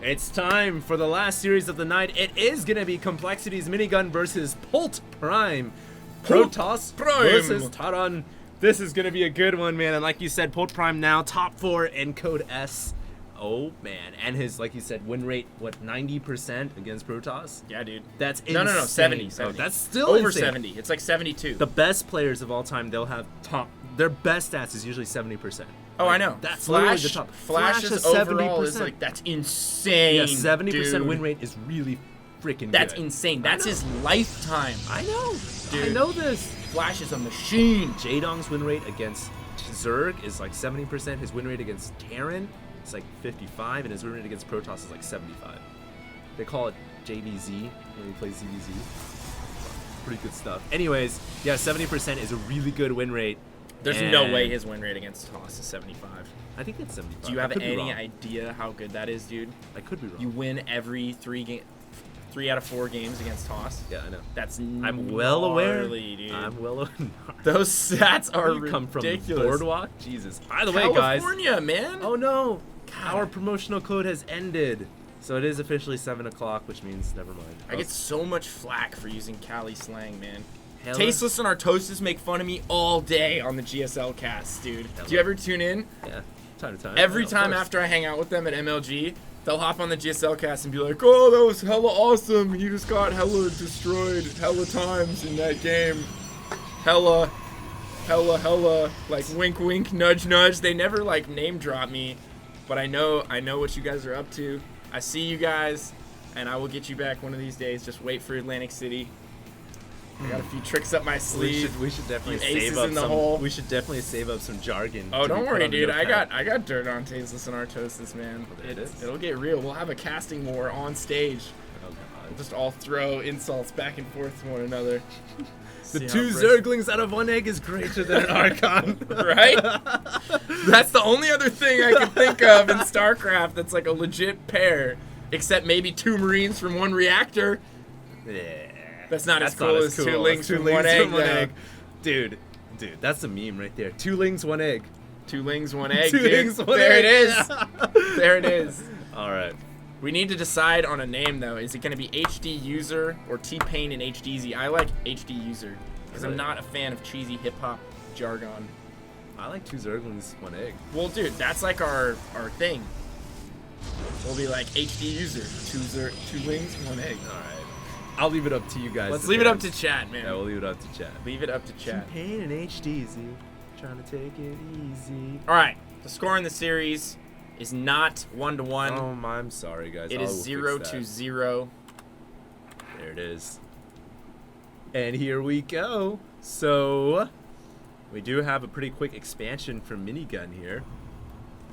It's time for the last series of the night. It is going to be Complexity's Minigun versus Polt Prime. Protoss versus Taran. This is going to be a good one, man. And like you said, Polt Prime now top 4 in Code S. Oh, man. And his, like you said, win rate, what, 90% against Protoss? Yeah, dude. That's insane. No, 70. Oh, that's still over insane. 70. It's like 72. The best players of all time, they'll have top. Their best stats is usually 70%. Oh, I know. That's literally the top. Flash's overall is like, that's insane. Yeah, 70% dude. win rate is really freaking good. That's insane. That's his lifetime. I know. Dude. I know this. Flash is a machine. Jaedong's win rate against Zerg is like 70%. His win rate against Terran is like 55, and his win rate against Protoss is like 75. They call it JVZ when he plays ZVZ. Pretty good stuff. Anyways, yeah, 70% is a really good win rate. There's no way his win rate against Toss is 75. I think it's 75. Do you have any idea how good that is, dude? I could be wrong. You win every 3 out of 4 games against Toss. Yeah, I know. That's I'm well aware. Dude. I'm well aware. Those stats are ridiculous. Come from Boardwalk? Jesus. By the way, guys. California, man. Oh no. God. Our promotional code has ended. So it is officially 7 o'clock, which means never mind. I get so much flack for using Cali slang, man. Hella. Tasteless and Artosis make fun of me all day on the GSL cast, dude. Hella. Do you ever tune in? Yeah, time to time. Every time after I hang out with them at MLG, they'll hop on the GSL cast and be like, oh, that was hella awesome. He just got hella destroyed hella times in that game. Hella. Like, wink, wink, nudge, nudge. They never, like, name drop me. But I know what you guys are up to. I see you guys, and I will get you back one of these days. Just wait for Atlantic City. I got a few tricks up my sleeve. We should definitely aces save up in the some. hole. We should definitely save up some jargon. Oh, don't worry, dude. I got. got dirt on Tasteless and Artosis, man. Well, It'll get real. We'll have a casting war on stage. Oh, God. We'll just all throw insults back and forth to one another. The 2 Zerglings out of 1 egg is greater than an Archon. Right? That's the only other thing I can think of in StarCraft that's like a legit pair. Except maybe 2 Marines from 1 reactor. Yeah. That's not as cool as 2 Lings from 1 egg. Dude, that's a meme right there. 2 Lings, 1 egg. 2 Lings, 1 egg. 2 Lings, 1 there egg. It is. There it is. All right. We need to decide on a name, though. Is it going to be HD User or T-Pain and HDZ? I like HD User because I'm not a fan of cheesy hip-hop jargon. I like 2 Zerglings, 1 egg. Well, dude, that's like our thing. We'll be like HD User, 2 Lings, 1 egg. All right. I'll leave it up to you guys. Let's leave it up to chat, man. Yeah, we'll leave it up to chat. Leave it up to chat. T-Pain and HDZ, trying to take it easy. All right. The score in the series is not 1-1. Oh, I'm sorry, guys. It is 0-0. There it is. And here we go. So, we do have a pretty quick expansion for Minigun here.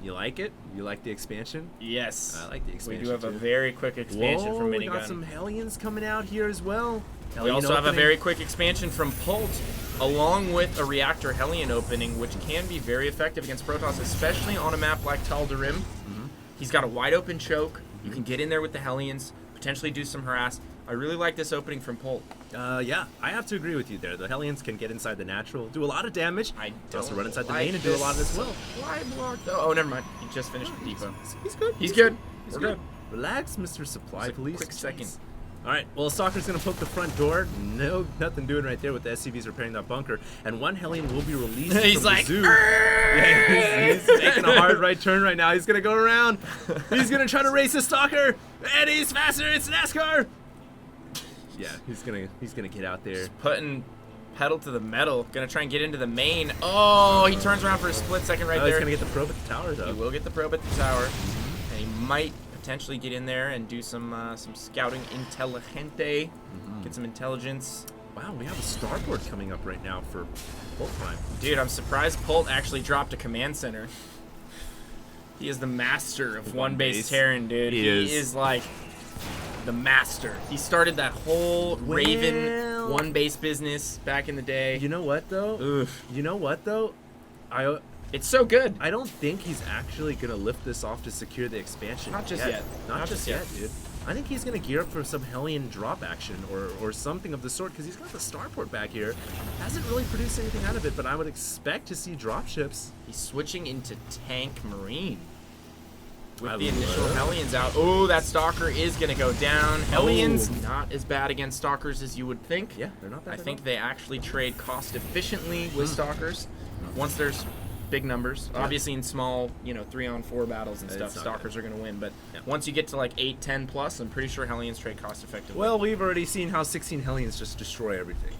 You like it? You like the expansion? Yes. I like the expansion. We do have too. a very quick expansion from Minigun. We got some Hellions coming out here as well. We also have a very quick expansion from Polt, along with a Reactor Hellion opening, which can be very effective against Protoss, especially on a map like Tal'Darim. He's got a wide open choke. You can get in there with the Hellions, potentially do some harass. I really like this opening from Polt. Yeah, I have to agree with you there. The Hellions can get inside the natural, do a lot of damage. I also run inside the main and do a lot as well. Why block though? Oh, never mind. He just finished the depot. He's good. He's good. We're good. Relax, Mr. Supply Police. Quick second. All right, well, Stalker's going to poke the front door. No, nothing doing right there with the SCVs repairing that bunker. And 1 Hellion will be released He's from like, the zoo. Yeah, he's taking a hard right turn right now. He's going to go around. He's going to try to race the Stalker. And he's faster. It's NASCAR. Yeah, he's gonna get out there. Just putting pedal to the metal. Gonna try and get into the main. Oh, he turns around for a split second right there. He's gonna get the probe at the tower, though. He will get the probe at the tower. And he might potentially get in there and do some scouting intelligente. Get some intelligence. Wow, we have a starboard coming up right now for Polt Prime. Dude, I'm surprised Polt actually dropped a command center. He is the master of one base Terran, dude. He is like the master. He started that whole Raven one base business back in the day. You know what though? Oof. You know what though? It's so good. I don't think he's actually gonna lift this off to secure the expansion. Not just yet. Not just yet, dude. I think he's gonna gear up for some Hellion drop action or something of the sort because he's got the starport back here. Hasn't really produced anything out of it, but I would expect to see drop ships. He's switching into tank marine. with the initial Hellions out. Oh, that Stalker is going to go down. Hellions, not as bad against Stalkers as you would think. Yeah, they're not bad. I think they actually trade cost efficiently with Stalkers once there's big numbers. Yeah. Obviously in small, 3-on-4 battles and stuff, Stalkers are going to win. But once you get to like 8, 10 plus, I'm pretty sure Hellions trade cost effectively. Well, we've already seen how 16 Hellions just destroy everything.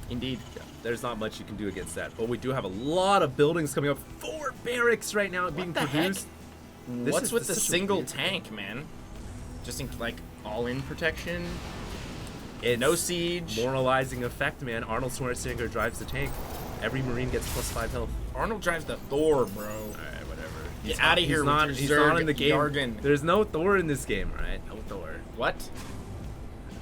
Indeed. Yeah, there's not much you can do against that. But we do have a lot of buildings coming up. 4 barracks right now being produced. What's with the single tank, man? Just in, like, all-in protection? No siege. Moralizing effect, man. Arnold Schwarzenegger drives the tank. Every Marine gets +5 health. Arnold drives the Thor, bro. Alright, whatever. Get out of here with he's your not in the game. jargon. There's no Thor in this game, right? No Thor. What?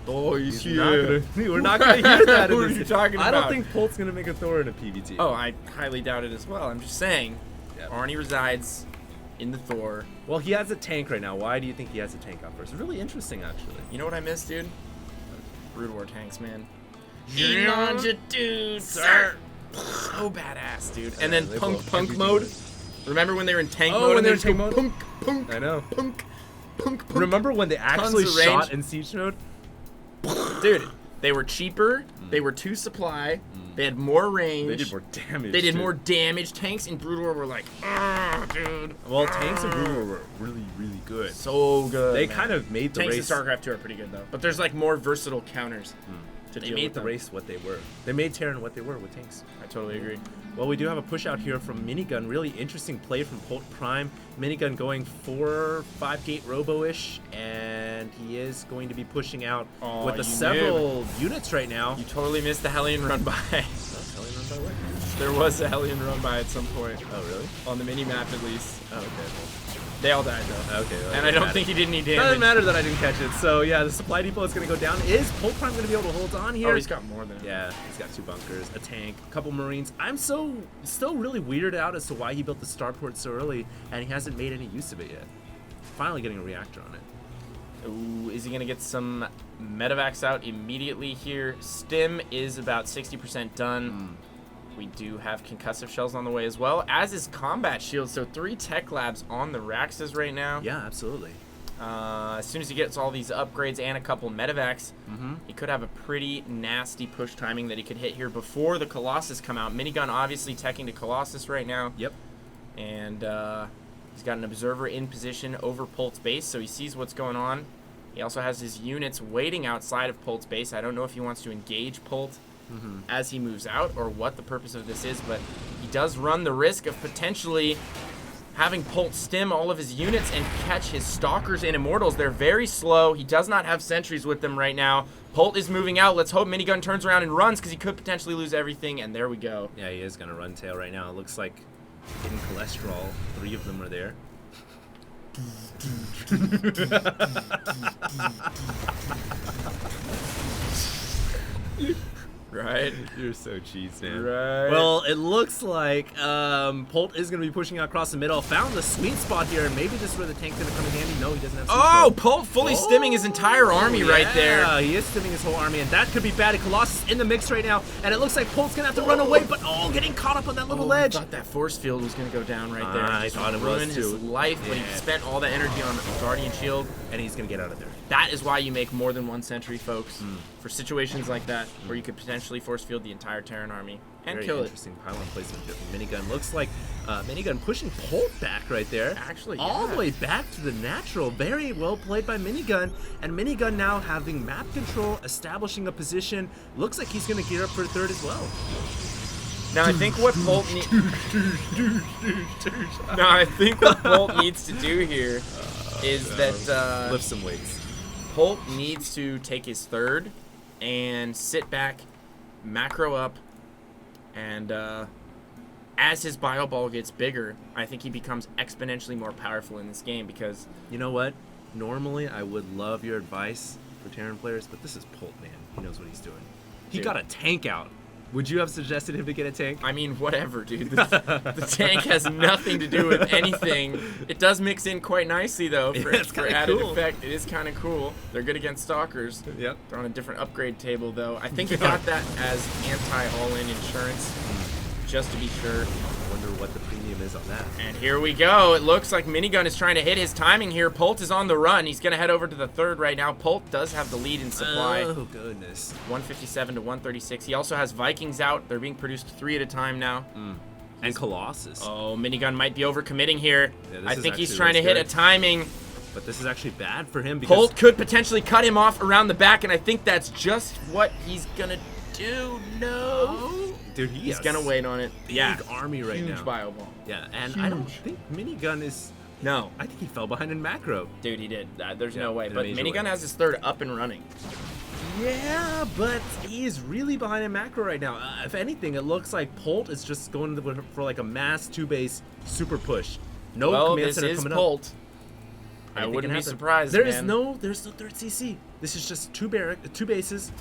Oh, he's here. We're not going to hear that in this. What are you talking about? I don't think Polt's going to make a Thor in a PvT. Oh, I highly doubt it as well. I'm just saying, Arnie resides in the Thor. Well, he has a tank right now. Why do you think he has a tank up first? Really interesting, actually. You know what I miss, dude? Brood War tanks, man. Ninja dude, sir. So badass, dude. And then punk mode. Remember when they were in tank mode? When they were in tank mode? Punk. I know. Punk. Remember when they actually shot in siege mode? Dude, they were cheaper. They were 2 supply. They had more range. They did more damage. They did more damage. Tanks in Brood War were like, dude. Well, tanks in Brood War were really, really good. So good. They kind of made the race. Tanks in StarCraft 2 are pretty good, though. But there's like more versatile counters. They made the race what they were. They made Terran what they were with tanks. I totally agree. Well, we do have a push out here from Minigun. Really interesting play from Polt Prime. Minigun going 4-5 gate robo-ish, and he is going to be pushing out with several units right now. You totally missed the Hellion run by. There was a Hellion run by at some point. Oh, really? On the mini-map, at least. Oh, okay. They all died, though. Okay. Well, and I don't think he did any damage. Doesn't matter that I didn't catch it. So, yeah, the supply depot is going to go down. Is Polt Prime going to be able to hold on here? Oh, he's got more than him. Yeah, he's got 2 bunkers, a tank, a couple Marines. I'm still really weirded out as to why he built the starport so early, and he hasn't made any use of it yet. Finally getting a reactor on it. Ooh, is he going to get some medevacs out immediately here? Stim is about 60% done. We do have concussive shells on the way as well, as is combat shields. So 3 tech labs on the Raxes right now. Yeah, absolutely. As soon as he gets all these upgrades and a couple medevacs, he could have a pretty nasty push timing that he could hit here before the Colossus come out. Minigun obviously teching to Colossus right now. Yep. And he's got an observer in position over Polt's base, so he sees what's going on. He also has his units waiting outside of Polt's base. I don't know if he wants to engage Polt as he moves out or what the purpose of this is, but he does run the risk of potentially having Polt stim all of his units and catch his Stalkers and Immortals. They're very slow. He does not have sentries with them right now. Polt is moving out. Let's hope Minigun turns around and runs because he could potentially lose everything, and there we go. Yeah, he is going to run tail right now. It looks like getting cholesterol. 3 of them are there. Right? You're so cheese, man. Right. Well, it looks like Polt is going to be pushing out across the middle. Found the sweet spot here, and maybe this is where the tank's going to come in handy. No, he doesn't have sweet spot. Polt fully stimming his entire army right there. Yeah, he is stimming his whole army, and that could be bad. Colossus in the mix right now, and it looks like Polt's going to have to run away, but getting caught up on that little ledge. I thought that force field was going to go down right there. I thought it was too. His life, but he spent all the energy on Guardian Shield. And he's going to get out of there. That is why you make more than 1 sentry, folks. For situations like that, where you could potentially force field the entire Terran army and kill it. Interesting pylon placement here from Minigun. Looks like Minigun pushing Polt back right there. Actually, all the way back to the natural. Very well played by Minigun. And Minigun now having map control, establishing a position. Looks like he's going to gear up for a 3rd as well. Now I think what Polt needs to do here is that lift some weights. Polt needs to take his 3rd and sit back, macro up, and as his bio ball gets bigger, I think he becomes exponentially more powerful in this game because... You know what? Normally I would love your advice for Terran players, but this is Polt, man. He knows what he's doing. He got a tank out. Would you have suggested him to get a tank? I mean, whatever, dude. The tank has nothing to do with anything. It does mix in quite nicely, though, for added effect. It is kind of cool. They're good against Stalkers. Yep. They're on a different upgrade table, though. I think he got that as anti-all-in insurance, just to be sure. I wonder what the premium is on that. And here we go. It looks like Minigun is trying to hit his timing here. Polt is on the run. He's going to head over to the third right now. Polt does have the lead in supply. Oh, goodness. 157 to 136. He also has Vikings out. They're being produced 3 at a time now. And Colossus. Oh, Minigun might be overcommitting here. Yeah, I think he's trying to hit a timing. But this is actually bad for him because Polt could potentially cut him off around the back, and I think that's just what he's going to do. No. Dude, he's going to wait on it. Big Yeah. army right now. Huge bio ball. Yeah, and I don't think Minigun is... No. I think he fell behind in macro. Dude, he did. There's no way. in a But major Minigun way. has his third up and running. Yeah, but he is really behind in macro right now. If anything, it looks like Polt is just going for like a mass 2-base super push. No Well, command this center is coming Polt. up. I wouldn't be happen. surprised, There's man. no third CC. This is just two bases.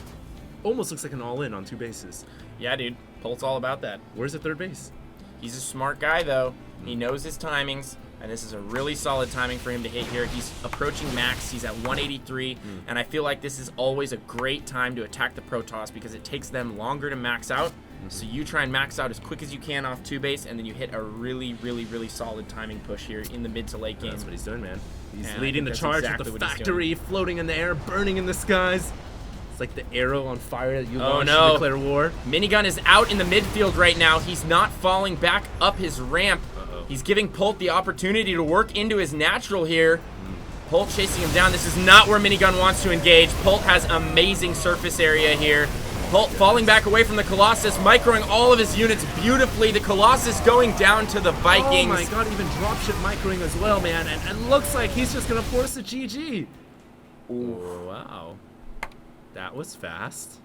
Almost looks like an all-in on 2 bases. Yeah, dude. Polt's all about that. Where's the third base? He's a smart guy, though. He knows his timings, and this is a really solid timing for him to hit here. He's approaching max. He's at 183, and I feel like this is always a great time to attack the Protoss because it takes them longer to max out. So you try and max out as quick as you can off 2 base, and then you hit a really, really, really solid timing push here in the mid to late game. That's what he's doing, man. He's And I leading the think that's charge exactly with what the he's doing. factory floating in the air, burning in the skies. It's like the arrow on fire that you Oh, launch no. to declare war. Minigun is out in the midfield right now. He's not falling back up his ramp. He's giving Polt the opportunity to work into his natural here. Polt chasing him down. This is not where Minigun wants to engage. Polt has amazing surface area here. Polt falling back away from the Colossus, microing all of his units beautifully. The Colossus going down to the Vikings. Oh my god, even dropship microing as well, man. And looks like he's just going to force a GG. Ooh. Oh, wow. That was fast.